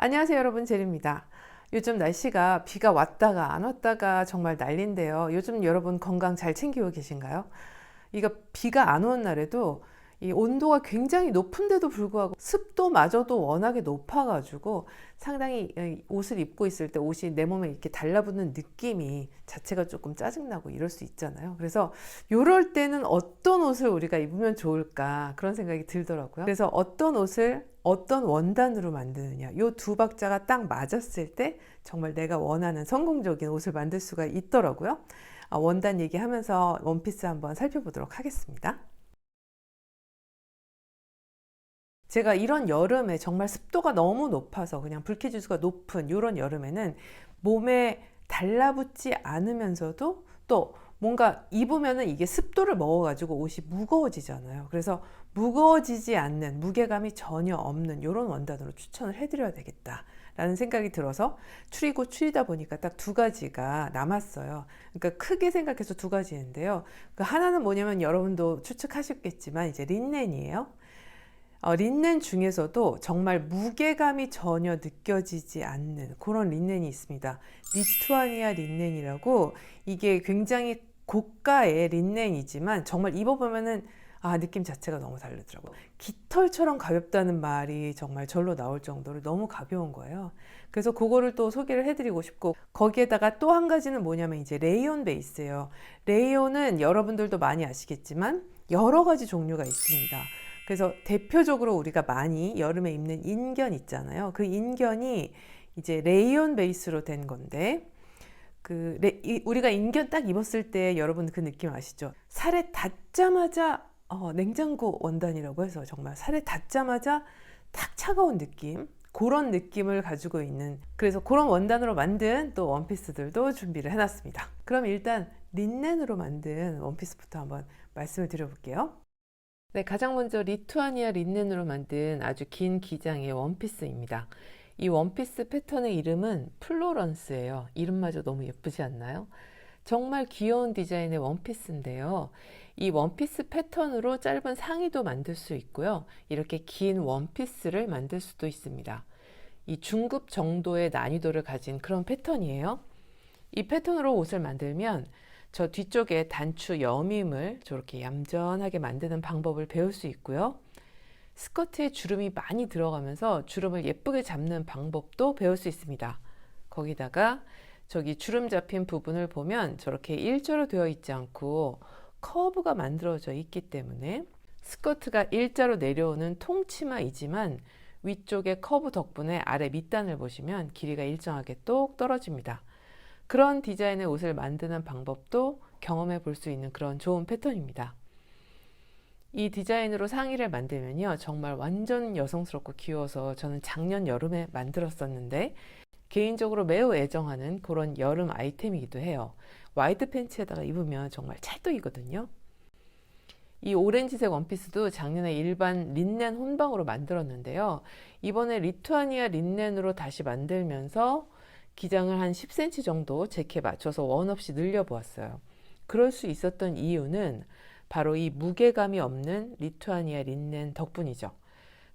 안녕하세요 여러분, 제리입니다. 요즘 날씨가 비가 왔다가 안 왔다가 정말 난리인데요. 요즘 여러분 건강 잘 챙기고 계신가요? 이거 비가 안 오는 날에도 이 온도가 굉장히 높은데도 불구하고 습도마저도 워낙에 높아가지고 상당히 옷을 입고 있을 때 옷이 내 몸에 이렇게 달라붙는 느낌이 자체가 조금 짜증나고 이럴 수 있잖아요. 그래서 이럴 때는 어떤 옷을 우리가 입으면 좋을까 그런 생각이 들더라고요. 그래서 어떤 옷을 어떤 원단으로 만드느냐, 이 두 박자가 딱 맞았을 때 정말 내가 원하는 성공적인 옷을 만들 수가 있더라고요. 원단 얘기하면서 원피스 한번 살펴보도록 하겠습니다. 제가 이런 여름에 정말 습도가 너무 높아서 그냥 불쾌지수가 높은 이런 여름에는 몸에 달라붙지 않으면서도 또 뭔가 입으면은 이게 습도를 먹어가지고 옷이 무거워지잖아요. 그래서 무거워지지 않는, 무게감이 전혀 없는 이런 원단으로 추천을 해드려야 되겠다 라는 생각이 들어서 추리고 추리다 보니까 딱 두 가지가 남았어요. 그러니까 크게 생각해서 두 가지인데요. 그 하나는 뭐냐면 여러분도 추측하셨겠지만 이제 린넨이에요. 린넨 중에서도 정말 무게감이 전혀 느껴지지 않는 그런 린넨이 있습니다. 리투아니아 린넨이라고, 이게 굉장히 고가의 린넨이지만 정말 입어보면은 느낌 자체가 너무 다르더라고요. 깃털처럼 가볍다는 말이 정말 절로 나올 정도로 너무 가벼운 거예요. 그래서 그거를 또 소개를 해드리고 싶고, 거기에다가 또 한 가지는 뭐냐면 이제 레이온 베이스예요. 레이온은 여러분들도 많이 아시겠지만 여러 가지 종류가 있습니다. 그래서 대표적으로 우리가 많이 여름에 입는 인견 있잖아요. 그 인견이 이제 레이온 베이스로 된 건데, 우리가 인견 딱 입었을 때 여러분 그 느낌 아시죠? 살에 닿자마자 냉장고 원단이라고 해서 정말 살에 닿자마자 탁 차가운 느낌, 그런 느낌을 가지고 있는, 그래서 그런 원단으로 만든 또 원피스들도 준비를 해놨습니다. 그럼 일단 린넨으로 만든 원피스부터 한번 말씀을 드려볼게요. 네, 가장 먼저 리투아니아 린넨으로 만든 아주 긴 기장의 원피스입니다. 이 원피스 패턴의 이름은 플로런스예요. 이름마저 너무 예쁘지 않나요? 정말 귀여운 디자인의 원피스인데요. 이 원피스 패턴으로 짧은 상의도 만들 수 있고요. 이렇게 긴 원피스를 만들 수도 있습니다. 이 중급 정도의 난이도를 가진 그런 패턴이에요. 이 패턴으로 옷을 만들면 저 뒤쪽에 단추 여밈을 저렇게 얌전하게 만드는 방법을 배울 수 있고요. 스커트에 주름이 많이 들어가면서 주름을 예쁘게 잡는 방법도 배울 수 있습니다. 거기다가 저기 주름 잡힌 부분을 보면 저렇게 일자로 되어 있지 않고 커브가 만들어져 있기 때문에 스커트가 일자로 내려오는 통치마이지만 위쪽의 커브 덕분에 아래 밑단을 보시면 길이가 일정하게 똑 떨어집니다. 그런 디자인의 옷을 만드는 방법도 경험해 볼 수 있는 그런 좋은 패턴입니다. 이 디자인으로 상의를 만들면요, 정말 완전 여성스럽고 귀여워서 저는 작년 여름에 만들었었는데 개인적으로 매우 애정하는 그런 여름 아이템이기도 해요. 와이드 팬츠에다가 입으면 정말 찰떡이거든요. 이 오렌지색 원피스도 작년에 일반 린넨 혼방으로 만들었는데요. 이번에 리투아니아 린넨으로 다시 만들면서 기장을 한 10cm 정도 재키에 맞춰서 원 없이 늘려보았어요. 그럴 수 있었던 이유는 바로 이 무게감이 없는 리투아니아 린넨 덕분이죠.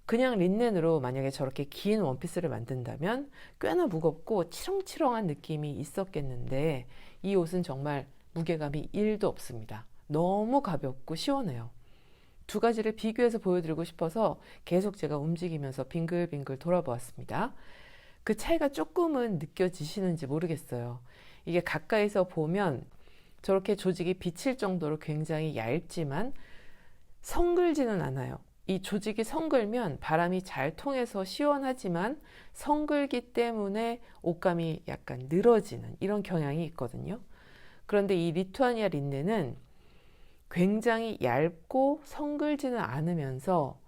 그냥 린넨으로 만약에 저렇게 긴 원피스를 만든다면 꽤나 무겁고 치렁치렁한 느낌이 있었겠는데, 이 옷은 정말 무게감이 1도 없습니다. 너무 가볍고 시원해요. 두 가지를 비교해서 보여드리고 싶어서 계속 제가 움직이면서 빙글빙글 돌아보았습니다. 그 차이가 조금은 느껴지시는지 모르겠어요. 이게 가까이서 보면 저렇게 조직이 비칠 정도로 굉장히 얇지만 성글지는 않아요. 이 조직이 성글면 바람이 잘 통해서 시원하지만 성글기 때문에 옷감이 약간 늘어지는 이런 경향이 있거든요. 그런데 이 리투아니아 린넨은 굉장히 얇고 성글지는 않으면서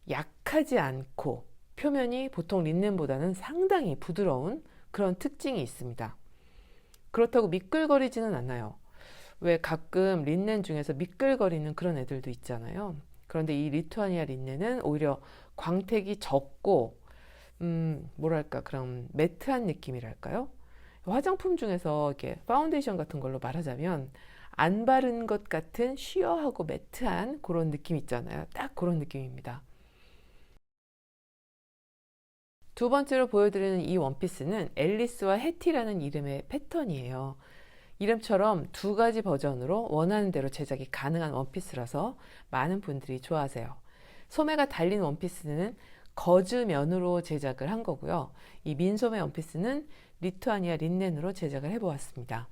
약하지 않고 표면이 보통 린넨보다는 상당히 부드러운 그런 특징이 있습니다. 그렇다고 미끌거리지는 않아요. 왜 가끔 린넨 중에서 미끌거리는 그런 애들도 있잖아요. 그런데 이 리투아니아 린넨은 오히려 광택이 적고 뭐랄까 그런 매트한 느낌이랄까요? 화장품 중에서 이렇게 파운데이션 같은 걸로 말하자면 안 바른 것 같은 쉬어하고 매트한 그런 느낌 있잖아요. 딱 그런 느낌입니다. 두 번째로 보여드리는 이 원피스는 앨리스와 해티라는 이름의 패턴이에요. 이름처럼 두 가지 버전으로 원하는 대로 제작이 가능한 원피스라서 많은 분들이 좋아하세요. 소매가 달린 원피스는 거즈면으로 제작을 한 거고요. 이 민소매 원피스는 리투아니아 린넨으로 제작을 해보았습니다.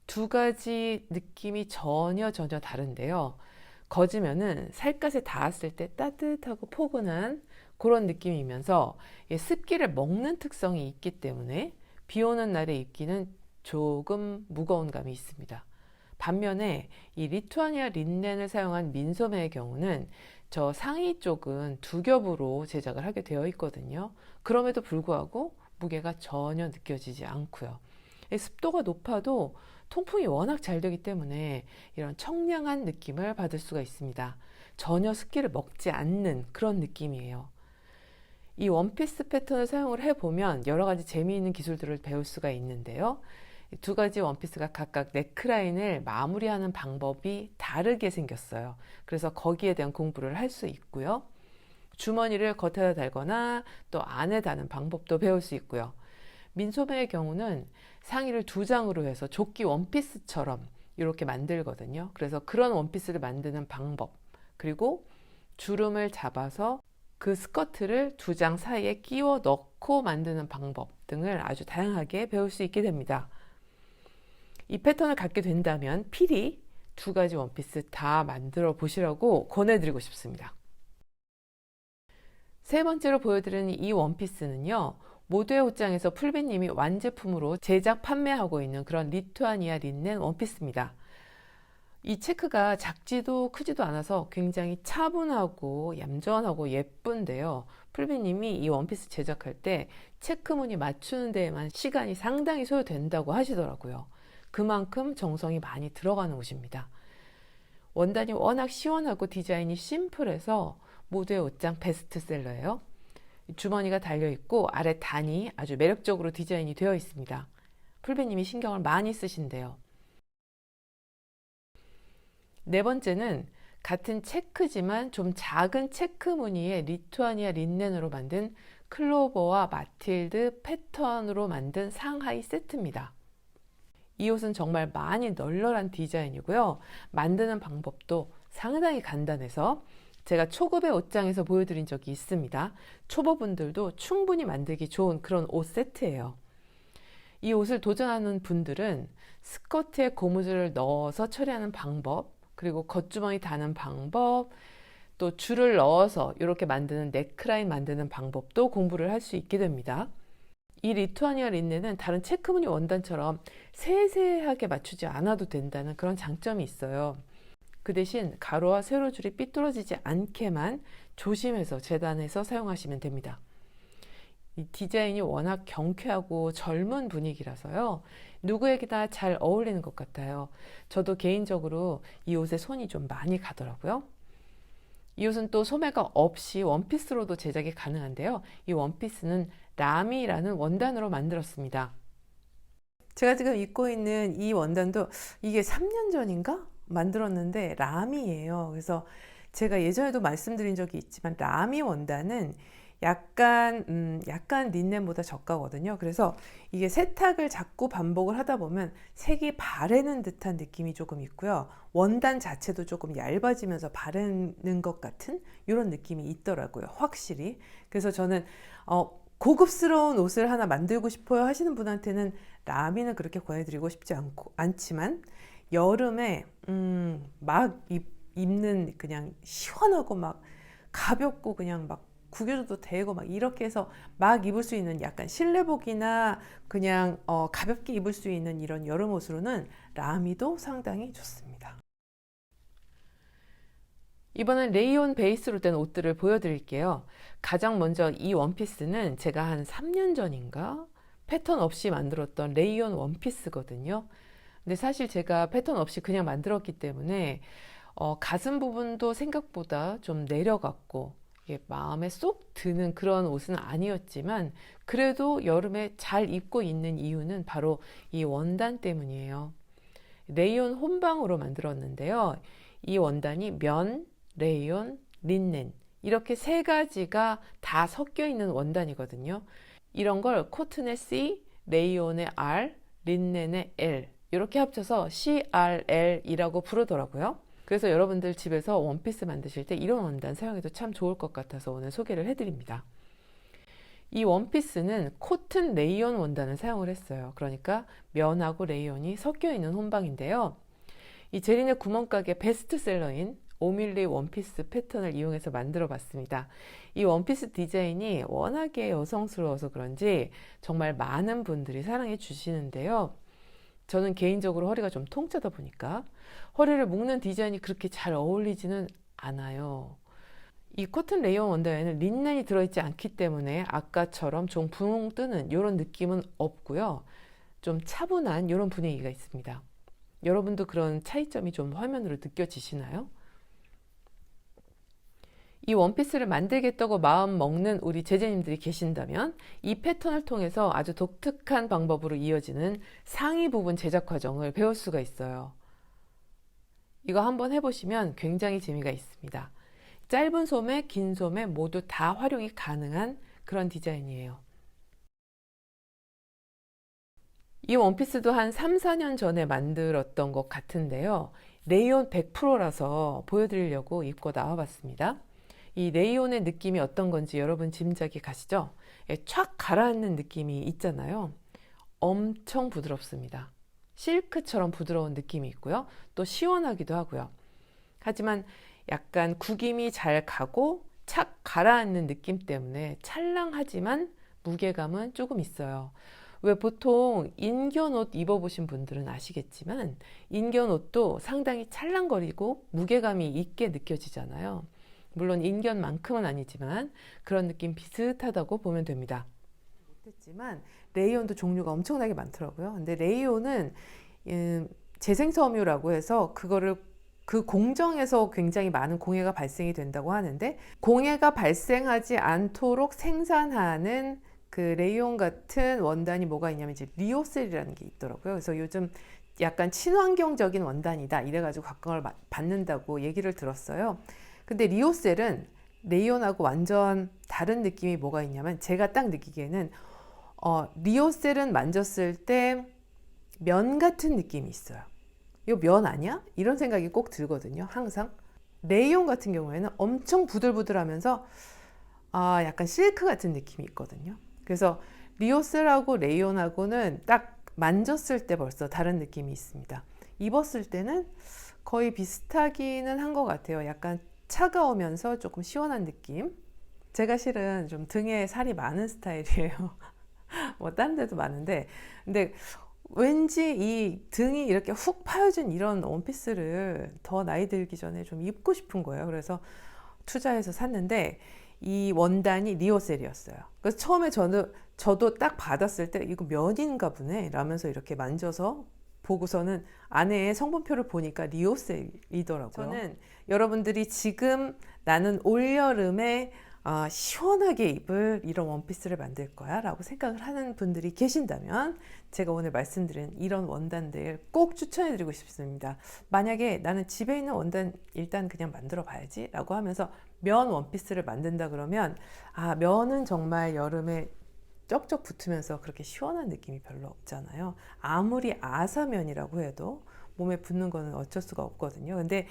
두 가지 느낌이 전혀 다른데요. 거즈면은 살갗에 닿았을 때 따뜻하고 포근한 그런 느낌이면서 습기를 먹는 특성이 있기 때문에 비 오는 날에 입기는 조금 무거운 감이 있습니다. 반면에 이 리투아니아 린넨을 사용한 민소매의 경우는 저 상의 쪽은 두 겹으로 제작을 하게 되어 있거든요. 그럼에도 불구하고 무게가 전혀 느껴지지 않고요. 습도가 높아도 통풍이 워낙 잘 되기 때문에 이런 청량한 느낌을 받을 수가 있습니다. 전혀 습기를 먹지 않는 그런 느낌이에요. 이 원피스 패턴을 사용을 해보면 여러 가지 재미있는 기술들을 배울 수가 있는데요. 두 가지 원피스가 각각 넥라인을 마무리하는 방법이 다르게 생겼어요. 그래서 거기에 대한 공부를 할 수 있고요. 주머니를 겉에다 달거나 또 안에 다는 방법도 배울 수 있고요. 민소매의 경우는 상의를 두 장으로 해서 조끼 원피스처럼 이렇게 만들거든요. 그래서 그런 원피스를 만드는 방법, 그리고 주름을 잡아서 그 스커트를 두 장 사이에 끼워 넣고 만드는 방법 등을 아주 다양하게 배울 수 있게 됩니다. 이 패턴을 갖게 된다면 필히 두 가지 원피스 다 만들어 보시라고 권해드리고 싶습니다. 세 번째로 보여드리는 이 원피스는요, 모두의 옷장에서 풀비님이 완제품으로 제작 판매하고 있는 그런 리투아니아 린넨 원피스입니다. 이 체크가 작지도 크지도 않아서 굉장히 차분하고 얌전하고 예쁜데요. 풀비님이 이 원피스 제작할 때 체크 무늬 맞추는 데에만 시간이 상당히 소요된다고 하시더라고요. 그만큼 정성이 많이 들어가는 옷입니다. 원단이 워낙 시원하고 디자인이 심플해서 모두의 옷장 베스트셀러예요. 주머니가 달려있고 아래 단이 아주 매력적으로 디자인이 되어 있습니다. 풀비님이 신경을 많이 쓰신대요. 네 번째는 같은 체크지만 좀 작은 체크 무늬의 리투아니아 린넨으로 만든 클로버와 마틸드 패턴으로 만든 상하이 세트입니다. 이 옷은 정말 많이 널널한 디자인이고요. 만드는 방법도 상당히 간단해서 제가 초급의 옷장에서 보여드린 적이 있습니다. 초보분들도 충분히 만들기 좋은 그런 옷 세트예요. 이 옷을 도전하는 분들은 스커트에 고무줄을 넣어서 처리하는 방법, 그리고 겉주머니 다는 방법, 또 줄을 넣어서 이렇게 만드는 넥라인 만드는 방법도 공부를 할 수 있게 됩니다. 이 리투아니아 린넨은 다른 체크무늬 원단처럼 세세하게 맞추지 않아도 된다는 그런 장점이 있어요. 그 대신 가로와 세로줄이 삐뚤어지지 않게만 조심해서 재단해서 사용하시면 됩니다. 이 디자인이 워낙 경쾌하고 젊은 분위기라서요. 누구에게나 잘 어울리는 것 같아요. 저도 개인적으로 이 옷에 손이 좀 많이 가더라고요. 이 옷은 또 소매가 없이 원피스로도 제작이 가능한데요. 이 원피스는 라미라는 원단으로 만들었습니다. 제가 지금 입고 있는 이 원단도 이게 3년 전인가 만들었는데 라미예요. 그래서 제가 예전에도 말씀드린 적이 있지만 라미 원단은 약간 린넨보다 저가거든요. 그래서 이게 세탁을 자꾸 반복을 하다 보면 색이 바래는 듯한 느낌이 조금 있고요. 원단 자체도 조금 얇아지면서 바르는 것 같은 이런 느낌이 있더라고요. 확실히. 그래서 저는 고급스러운 옷을 하나 만들고 싶어요 하시는 분한테는 라미는 그렇게 권해드리고 싶지 않지만 여름에 막 입는 그냥 시원하고 막 가볍고 그냥 막 구겨져도 되고 막 이렇게 해서 막 입을 수 있는 약간 실내복이나 그냥 가볍게 입을 수 있는 이런 여름 옷으로는 라미도 상당히 좋습니다. 이번엔 레이온 베이스로 된 옷들을 보여드릴게요. 가장 먼저 이 원피스는 제가 한 3년 전인가 패턴 없이 만들었던 레이온 원피스거든요. 근데 사실 제가 패턴 없이 그냥 만들었기 때문에 가슴 부분도 생각보다 좀 내려갔고 마음에 쏙 드는 그런 옷은 아니었지만 그래도 여름에 잘 입고 있는 이유는 바로 이 원단 때문이에요. 레이온 혼방으로 만들었는데요. 이 원단이 면, 레이온, 린넨 이렇게 세 가지가 다 섞여 있는 원단이거든요. 이런 걸 코튼의 C, 레이온의 R, 린넨의 L 이렇게 합쳐서 CRL이라고 부르더라고요. 그래서 여러분들 집에서 원피스 만드실 때 이런 원단 사용해도 참 좋을 것 같아서 오늘 소개를 해드립니다. 이 원피스는 코튼 레이온 원단을 사용을 했어요. 그러니까 면하고 레이온이 섞여 있는 혼방인데요. 이 제리네 구멍가게 베스트셀러인 5mm 원피스 패턴을 이용해서 만들어 봤습니다. 이 원피스 디자인이 워낙에 여성스러워서 그런지 정말 많은 분들이 사랑해 주시는데요. 저는 개인적으로 허리가 좀 통짜다 보니까 허리를 묶는 디자인이 그렇게 잘 어울리지는 않아요. 이 코튼 레이온 원단에는 린넨이 들어있지 않기 때문에 아까처럼 좀 붕 뜨는 이런 느낌은 없고요. 좀 차분한 이런 분위기가 있습니다. 여러분도 그런 차이점이 좀 화면으로 느껴지시나요? 이 원피스를 만들겠다고 마음 먹는 우리 제자님들이 계신다면 이 패턴을 통해서 아주 독특한 방법으로 이어지는 상의 부분 제작 과정을 배울 수가 있어요. 이거 한번 해보시면 굉장히 재미가 있습니다. 짧은 소매, 긴 소매 모두 다 활용이 가능한 그런 디자인이에요. 이 원피스도 한 3, 4년 전에 만들었던 것 같은데요. 레이온 100%라서 보여드리려고 입고 나와봤습니다. 이 레이온의 느낌이 어떤 건지 여러분 짐작이 가시죠? 촥 가라앉는 느낌이 있잖아요. 엄청 부드럽습니다. 실크처럼 부드러운 느낌이 있고요. 또 시원하기도 하고요. 하지만 약간 구김이 잘 가고 착 가라앉는 느낌 때문에 찰랑하지만 무게감은 조금 있어요. 왜 보통 인견 옷 입어보신 분들은 아시겠지만 인견 옷도 상당히 찰랑거리고 무게감이 있게 느껴지잖아요. 물론 인견만큼은 아니지만 그런 느낌 비슷하다고 보면 됩니다. 못했지만 레이온도 종류가 엄청나게 많더라고요. 근데 레이온은 재생섬유라고 해서 그 공정에서 굉장히 많은 공해가 발생이 된다고 하는데 공해가 발생하지 않도록 생산하는 그 레이온 같은 원단이 뭐가 있냐면 이제 리오셀이라는 게 있더라고요. 그래서 요즘 약간 친환경적인 원단이다 이래가지고 각광을 받는다고 얘기를 들었어요. 근데 리오셀은 레이온하고 완전 다른 느낌이 뭐가 있냐면 제가 딱 느끼기에는 리오셀은 만졌을 때 면 같은 느낌이 있어요. 이거 면 아니야? 이런 생각이 꼭 들거든요. 항상. 레이온 같은 경우에는 엄청 부들부들하면서 약간 실크 같은 느낌이 있거든요. 그래서 리오셀하고 레이온하고는 딱 만졌을 때 벌써 다른 느낌이 있습니다. 입었을 때는 거의 비슷하기는 한 것 같아요. 약간 차가우면서 조금 시원한 느낌. 제가 실은 좀 등에 살이 많은 스타일이에요. 뭐 다른 데도 많은데 근데 왠지 이 등이 이렇게 훅 파여진 이런 원피스를 더 나이 들기 전에 좀 입고 싶은 거예요. 그래서 투자해서 샀는데 이 원단이 리오셀이었어요. 그래서 처음에 저도 딱 받았을 때 이거 면인가 보네 라면서 이렇게 만져서 보고서는 안에 성분표를 보니까 리오셀이더라고요. 저는 여러분들이 지금 나는 올여름에 시원하게 입을 이런 원피스를 만들 거야 라고 생각을 하는 분들이 계신다면 제가 오늘 말씀드린 이런 원단들 꼭 추천해 드리고 싶습니다. 만약에 나는 집에 있는 원단 일단 그냥 만들어 봐야지 라고 하면서 면 원피스를 만든다 그러면 면은 정말 여름에 쩍쩍 붙으면서 그렇게 시원한 느낌이 별로 없잖아요. 아무리 아사면이라고 해도 몸에 붙는 거는 어쩔 수가 없거든요. 근데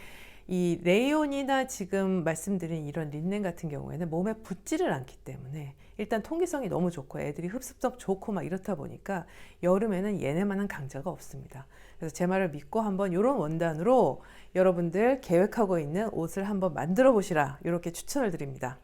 이 레이온이나 지금 말씀드린 이런 린넨 같은 경우에는 몸에 붙지를 않기 때문에 일단 통기성이 너무 좋고 애들이 흡습성 좋고 막 이렇다 보니까 여름에는 얘네만한 강자가 없습니다. 그래서 제 말을 믿고 한번 이런 원단으로 여러분들 계획하고 있는 옷을 한번 만들어 보시라 이렇게 추천을 드립니다.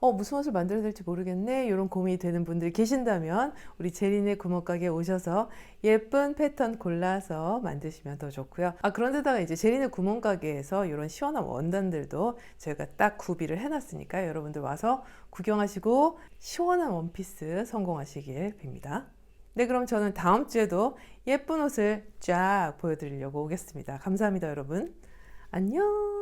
무슨 옷을 만들어야 될지 모르겠네 이런 고민이 되는 분들이 계신다면 우리 제리네 구멍가게에 오셔서 예쁜 패턴 골라서 만드시면 더 좋고요. 그런데다가 이제 제리네 구멍가게에서 이런 시원한 원단들도 저희가 딱 구비를 해놨으니까 여러분들 와서 구경하시고 시원한 원피스 성공하시길 빕니다. 네, 그럼 저는 다음 주에도 예쁜 옷을 쫙 보여드리려고 오겠습니다. 감사합니다, 여러분. 안녕.